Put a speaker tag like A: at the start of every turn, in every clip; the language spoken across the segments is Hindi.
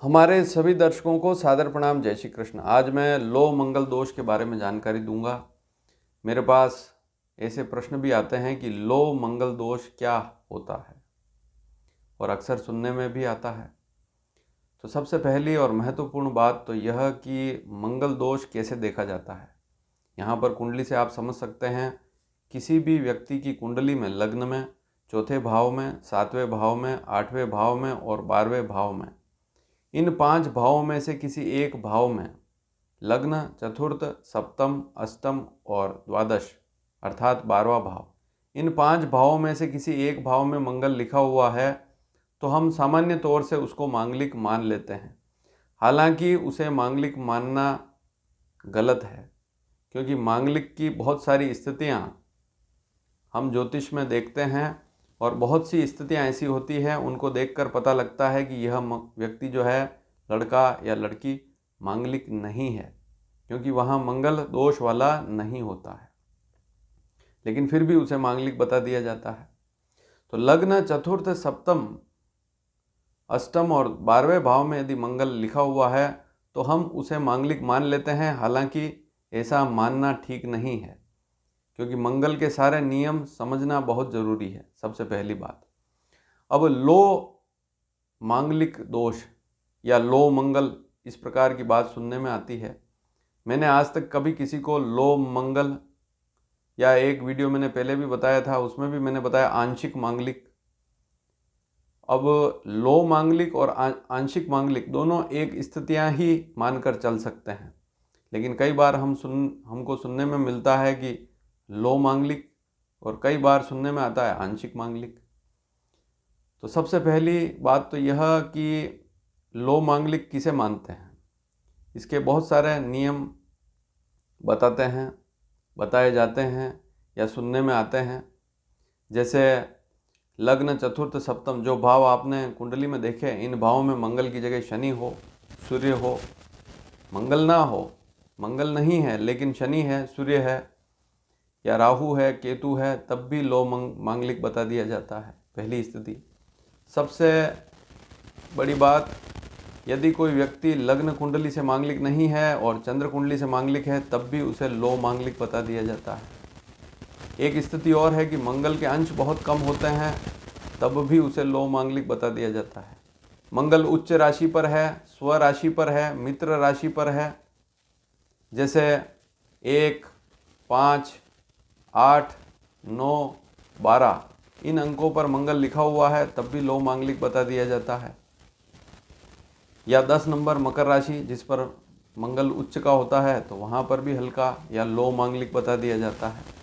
A: हमारे सभी दर्शकों को सादर प्रणाम। जय श्री कृष्ण। आज मैं लो मंगल दोष के बारे में जानकारी दूंगा। मेरे पास ऐसे प्रश्न भी आते हैं कि लो मंगल दोष क्या होता है, और अक्सर सुनने में भी आता है। तो सबसे पहली और महत्वपूर्ण बात तो यह कि मंगल दोष कैसे देखा जाता है। यहाँ पर कुंडली से आप समझ सकते हैं, किसी भी व्यक्ति की कुंडली में लग्न में, चौथे भाव में, सातवें भाव में, आठवें भाव में और 12वें भाव में, इन 5 भावों में से किसी एक भाव में लग्न, चतुर्थ, सप्तम, अष्टम और द्वादश अर्थात 12वां भाव, इन 5 भावों में से किसी एक भाव में मंगल लिखा हुआ है तो हम सामान्य तौर से उसको मांगलिक मान लेते हैं। हालांकि उसे मांगलिक मानना गलत है, क्योंकि मांगलिक की बहुत सारी स्थितियां हम ज्योतिष में देखते हैं और बहुत सी स्थितियां ऐसी होती हैं, उनको देखकर पता लगता है कि यह व्यक्ति जो है, लड़का या लड़की, मांगलिक नहीं है, क्योंकि वहाँ मंगल दोष वाला नहीं होता है, लेकिन फिर भी उसे मांगलिक बता दिया जाता है। तो लग्न, चतुर्थ, सप्तम, अष्टम और 12वें भाव में यदि मंगल लिखा हुआ है तो हम उसे मांगलिक मान लेते हैं। हालांकि ऐसा मानना ठीक नहीं है, क्योंकि मंगल के सारे नियम समझना बहुत ज़रूरी है। सबसे पहली बात, अब लो मांगलिक दोष या लो मंगल, इस प्रकार की बात सुनने में आती है। मैंने आज तक कभी किसी को लो मंगल, या एक वीडियो मैंने पहले भी बताया था, उसमें भी मैंने बताया आंशिक मांगलिक। अब लो मांगलिक और आंशिक मांगलिक दोनों एक स्थितियां ही मानकर चल सकते हैं, लेकिन कई बार हमको सुनने में मिलता है कि लो मांगलिक, और कई बार सुनने में आता है आंशिक मांगलिक। तो सबसे पहली बात तो यह कि लो मांगलिक किसे मानते हैं, इसके बहुत सारे नियम बताए जाते हैं या सुनने में आते हैं। जैसे लग्न, चतुर्थ, सप्तम, जो भाव आपने कुंडली में देखे, इन भावों में मंगल की जगह शनि हो, सूर्य हो, मंगल ना हो, मंगल नहीं है लेकिन शनि है, सूर्य है, या राहु है, केतु है, तब भी लो मांगलिक बता दिया जाता है। पहली स्थिति। सबसे बड़ी बात, यदि कोई व्यक्ति लग्न कुंडली से मांगलिक नहीं है और चंद्र कुंडली से मांगलिक है, तब भी उसे लो मांगलिक बता दिया जाता है। एक स्थिति और है कि मंगल के अंश बहुत कम होते हैं, तब भी उसे लो मांगलिक बता दिया जाता है। मंगल उच्च राशि पर है, स्व राशि पर है, मित्र राशि पर है, जैसे 1, 5, 8, 9, 12, इन अंकों पर मंगल लिखा हुआ है, तब भी लो मांगलिक बता दिया जाता है। या 10 नंबर मकर राशि, जिस पर मंगल उच्च का होता है, तो वहाँ पर भी हल्का या लो मांगलिक बता दिया जाता है।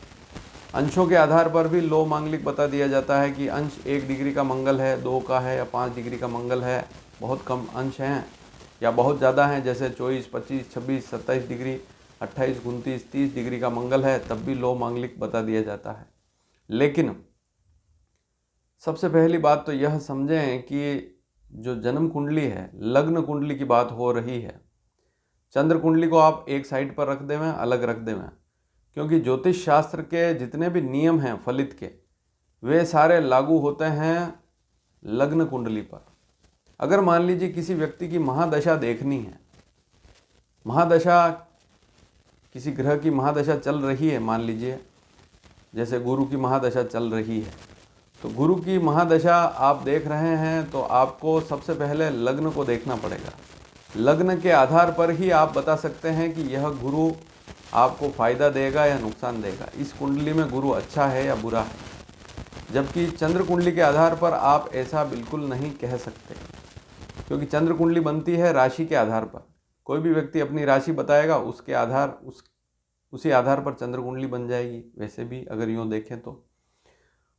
A: अंशों के आधार पर भी लो मांगलिक बता दिया जाता है कि अंश 1 डिग्री का मंगल है, 2 का है, या 5 डिग्री का मंगल है, बहुत कम अंश हैं या बहुत ज़्यादा हैं, जैसे 24, 25, 26, 27 डिग्री, 28, 29, 30 डिग्री का मंगल है, तब भी लो मांगलिक बता दिया जाता है। लेकिन सबसे पहली बात तो यह समझें कि जो जन्म कुंडली है, लग्न कुंडली की बात हो रही है। चंद्र कुंडली को आप एक साइड पर रख देवें, अलग रख देवें, क्योंकि ज्योतिष शास्त्र के जितने भी नियम हैं फलित के, वे सारे लागू होते हैं लग्न कुंडली पर। अगर मान लीजिए किसी व्यक्ति की महादशा देखनी है, महादशा, किसी ग्रह की महादशा चल रही है, मान लीजिए जैसे गुरु की महादशा चल रही है, तो गुरु की महादशा आप देख रहे हैं, तो आपको सबसे पहले लग्न को देखना पड़ेगा। लग्न के आधार पर ही आप बता सकते हैं कि यह गुरु आपको फ़ायदा देगा या नुकसान देगा, इस कुंडली में गुरु अच्छा है या बुरा है। जबकि चंद्र कुंडली के आधार पर आप ऐसा बिल्कुल नहीं कह सकते, क्योंकि चंद्र कुंडली बनती है राशि के आधार पर। कोई भी व्यक्ति अपनी राशि बताएगा, उसी आधार पर चंद्र कुंडली बन जाएगी, वैसे भी अगर यूँ देखें तो।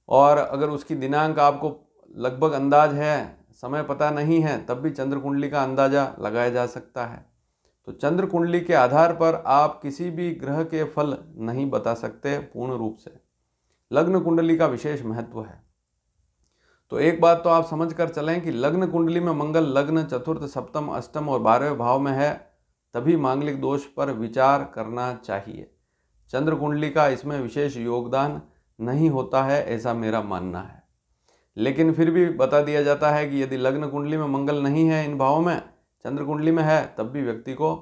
A: और अगर उसकी दिनांक आपको लगभग अंदाज है, समय पता नहीं है, तब भी चंद्र कुंडली का अंदाज़ा लगाया जा सकता है। तो चंद्र कुंडली के आधार पर आप किसी भी ग्रह के फल नहीं बता सकते पूर्ण रूप से। लग्न कुंडली का विशेष महत्व है। तो एक बात तो आप समझ कर चलें कि लग्न कुंडली में मंगल लग्न, चतुर्थ, सप्तम, अष्टम और 12वें भाव में है, तभी मांगलिक दोष पर विचार करना चाहिए। चंद्र कुंडली का इसमें विशेष योगदान नहीं होता है, ऐसा मेरा मानना है। लेकिन फिर भी बता दिया जाता है कि यदि लग्न कुंडली में मंगल नहीं है इन भावों में, चंद्र कुंडली में है तब भी व्यक्ति को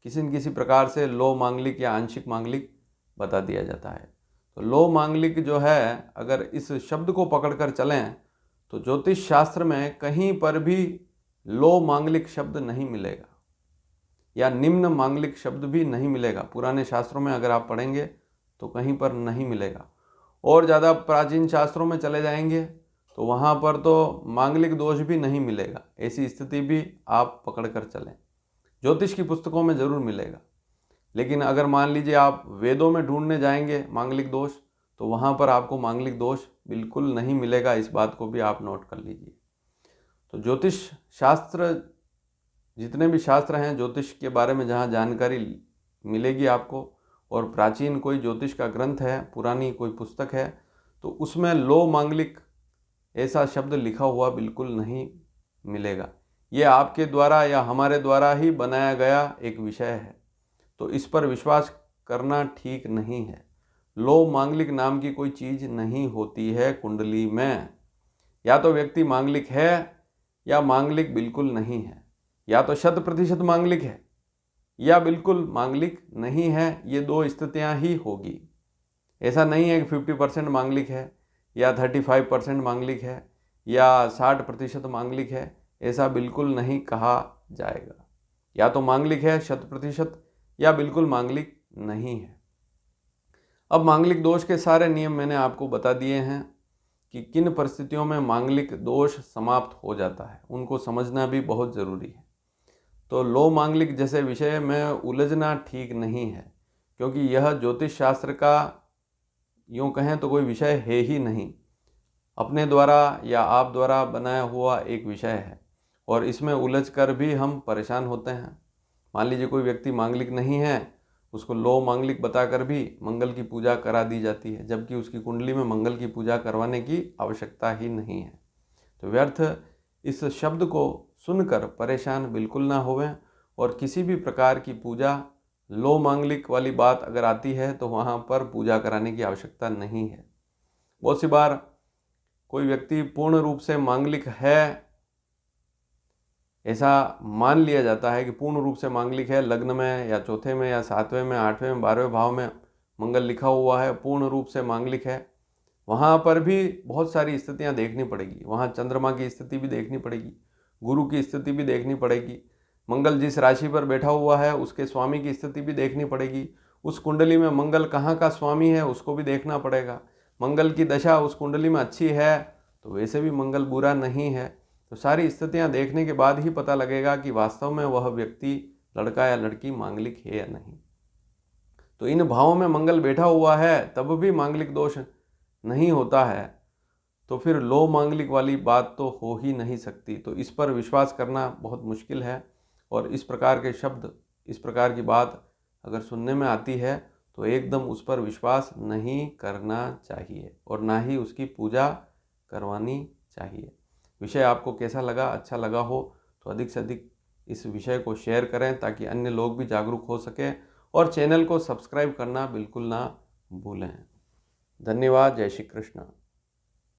A: किसी न किसी प्रकार से लो मांगलिक या आंशिक मांगलिक बता दिया जाता है। तो लो मांगलिक जो है, अगर इस शब्द को पकड़कर चलें तो ज्योतिष शास्त्र में कहीं पर भी लो मांगलिक शब्द नहीं मिलेगा या निम्न मांगलिक शब्द भी नहीं मिलेगा। पुराने शास्त्रों में अगर आप पढ़ेंगे तो कहीं पर नहीं मिलेगा। और ज़्यादा प्राचीन शास्त्रों में चले जाएंगे तो वहाँ पर तो मांगलिक दोष भी नहीं मिलेगा। ऐसी स्थिति भी आप पकड़ कर चलें। ज्योतिष की पुस्तकों में ज़रूर मिलेगा, लेकिन अगर मान लीजिए आप वेदों में ढूंढने जाएंगे मांगलिक दोष, तो वहाँ पर आपको मांगलिक दोष बिल्कुल नहीं मिलेगा। इस बात को भी आप नोट कर लीजिए। तो ज्योतिष शास्त्र, जितने भी शास्त्र हैं ज्योतिष के बारे में जहाँ जानकारी मिलेगी आपको, और प्राचीन कोई ज्योतिष का ग्रंथ है, पुरानी कोई पुस्तक है, तो उसमें लो मांगलिक ऐसा शब्द लिखा हुआ बिल्कुल नहीं मिलेगा। ये आपके द्वारा या हमारे द्वारा ही बनाया गया एक विषय है, तो इस पर विश्वास करना ठीक नहीं है। लो मांगलिक नाम की कोई चीज़ नहीं होती है कुंडली में। या तो व्यक्ति मांगलिक है या मांगलिक बिल्कुल नहीं है, या तो 100% मांगलिक है या बिल्कुल मांगलिक नहीं है। ये दो स्थितियां ही होगी। ऐसा नहीं है कि 50% मांगलिक है या 35% मांगलिक है या 60% मांगलिक है, ऐसा बिल्कुल नहीं कहा जाएगा। या तो मांगलिक है 100% या बिल्कुल मांगलिक नहीं है। अब मांगलिक दोष के सारे नियम मैंने आपको बता दिए हैं कि किन परिस्थितियों में मांगलिक दोष समाप्त हो जाता है, उनको समझना भी बहुत ज़रूरी है। तो लो मांगलिक जैसे विषय में उलझना ठीक नहीं है, क्योंकि यह ज्योतिष शास्त्र का यूँ कहें तो कोई विषय है ही नहीं। अपने द्वारा या आप द्वारा बनाया हुआ एक विषय है और इसमें उलझ कर भी हम परेशान होते हैं। मान लीजिए कोई व्यक्ति मांगलिक नहीं है, उसको लो मांगलिक बताकर भी मंगल की पूजा करा दी जाती है, जबकि उसकी कुंडली में मंगल की पूजा करवाने की आवश्यकता ही नहीं है। तो व्यर्थ इस शब्द को सुनकर परेशान बिल्कुल ना होवें, और किसी भी प्रकार की पूजा लो मांगलिक वाली बात अगर आती है तो वहाँ पर पूजा कराने की आवश्यकता नहीं है। बहुत सी बार कोई व्यक्ति पूर्ण रूप से मांगलिक है, ऐसा मान लिया जाता है कि पूर्ण रूप से मांगलिक है, लग्न में या चौथे में या 7वें में 8वें में 12वें भाव में मंगल लिखा हुआ है, पूर्ण रूप से मांगलिक है। वहाँ पर भी बहुत सारी स्थितियाँ देखनी पड़ेगी। वहाँ चंद्रमा की स्थिति भी देखनी पड़ेगी, गुरु की स्थिति भी देखनी पड़ेगी, मंगल जिस राशि पर बैठा हुआ है उसके स्वामी की स्थिति भी देखनी पड़ेगी, उस कुंडली में मंगल कहाँ का स्वामी है उसको भी देखना पड़ेगा। मंगल की दशा उस कुंडली में अच्छी है तो वैसे भी मंगल बुरा नहीं है। तो सारी स्थितियाँ देखने के बाद ही पता लगेगा कि वास्तव में वह व्यक्ति, लड़का या लड़की, मांगलिक है या नहीं। तो इन भावों में मंगल बैठा हुआ है तब भी मांगलिक दोष नहीं होता है, तो फिर लो मांगलिक वाली बात तो हो ही नहीं सकती। तो इस पर विश्वास करना बहुत मुश्किल है, और इस प्रकार के शब्द, इस प्रकार की बात अगर सुनने में आती है तो एकदम उस पर विश्वास नहीं करना चाहिए और ना ही उसकी पूजा करवानी चाहिए। विषय आपको कैसा लगा? अच्छा लगा हो तो अधिक से अधिक इस विषय को शेयर करें ताकि अन्य लोग भी जागरूक हो सकें, और चैनल को सब्सक्राइब करना बिल्कुल ना भूलें। धन्यवाद। जय श्री कृष्ण।